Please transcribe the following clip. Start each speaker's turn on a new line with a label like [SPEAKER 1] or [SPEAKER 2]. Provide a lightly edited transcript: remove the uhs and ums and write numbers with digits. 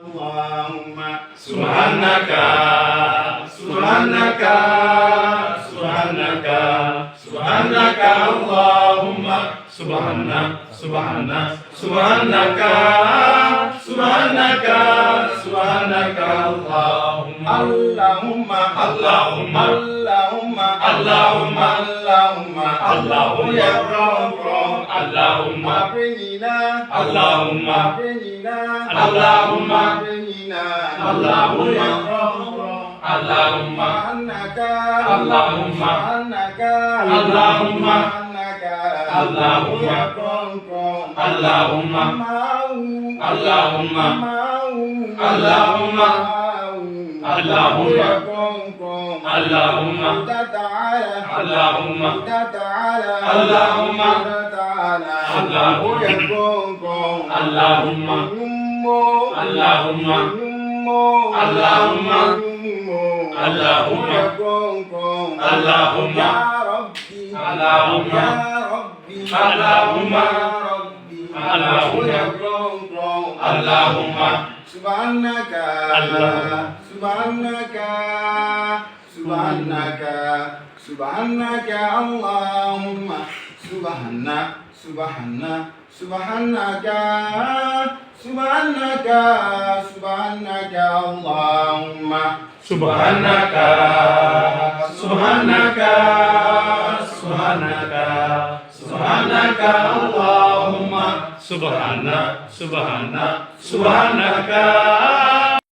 [SPEAKER 1] اللهم
[SPEAKER 2] سبحانك سبحانك سبحانك سبحانك اللهم سبحانك سبحانك سبحانك سبحانك سبحانك اللهم
[SPEAKER 1] اللهم
[SPEAKER 2] اللهم
[SPEAKER 1] اللهم
[SPEAKER 2] اللهم
[SPEAKER 1] اللهم
[SPEAKER 2] اللهم
[SPEAKER 1] يا رب
[SPEAKER 2] اللهم
[SPEAKER 1] أبرنا
[SPEAKER 2] اللهم
[SPEAKER 1] أبرنا
[SPEAKER 2] اللهم
[SPEAKER 1] أبرنا
[SPEAKER 2] اللهم
[SPEAKER 1] يا رب
[SPEAKER 2] اللهم
[SPEAKER 1] سبحانك
[SPEAKER 2] اللهم
[SPEAKER 1] سبحانك
[SPEAKER 2] اللهم
[SPEAKER 1] سبحانك
[SPEAKER 2] اللهم
[SPEAKER 1] يا رب
[SPEAKER 2] اللهم اللهم اللهم اللهم
[SPEAKER 1] يا رب
[SPEAKER 2] اللهم
[SPEAKER 1] تعالى
[SPEAKER 2] اللهم
[SPEAKER 1] تعالى
[SPEAKER 2] اللهم
[SPEAKER 1] تعالى
[SPEAKER 2] اللهم
[SPEAKER 1] يا رب
[SPEAKER 2] اللهم اللهم اللهم اللهم اللهم
[SPEAKER 1] يا ربي
[SPEAKER 2] اللهم
[SPEAKER 1] يا ربي
[SPEAKER 2] اللهم
[SPEAKER 1] يا ربي
[SPEAKER 2] اللهم
[SPEAKER 1] يا رب
[SPEAKER 2] اللهم
[SPEAKER 1] سبحانك
[SPEAKER 2] اللهم
[SPEAKER 1] سبحانك سبحانك سبحانك اللهم سبحانك سبحانك سبحانك سبحانك سبحانك اللهم
[SPEAKER 2] سبحانك سبحانك سبحانك سبحانك اللهم سبحانك سبحانك سبحانك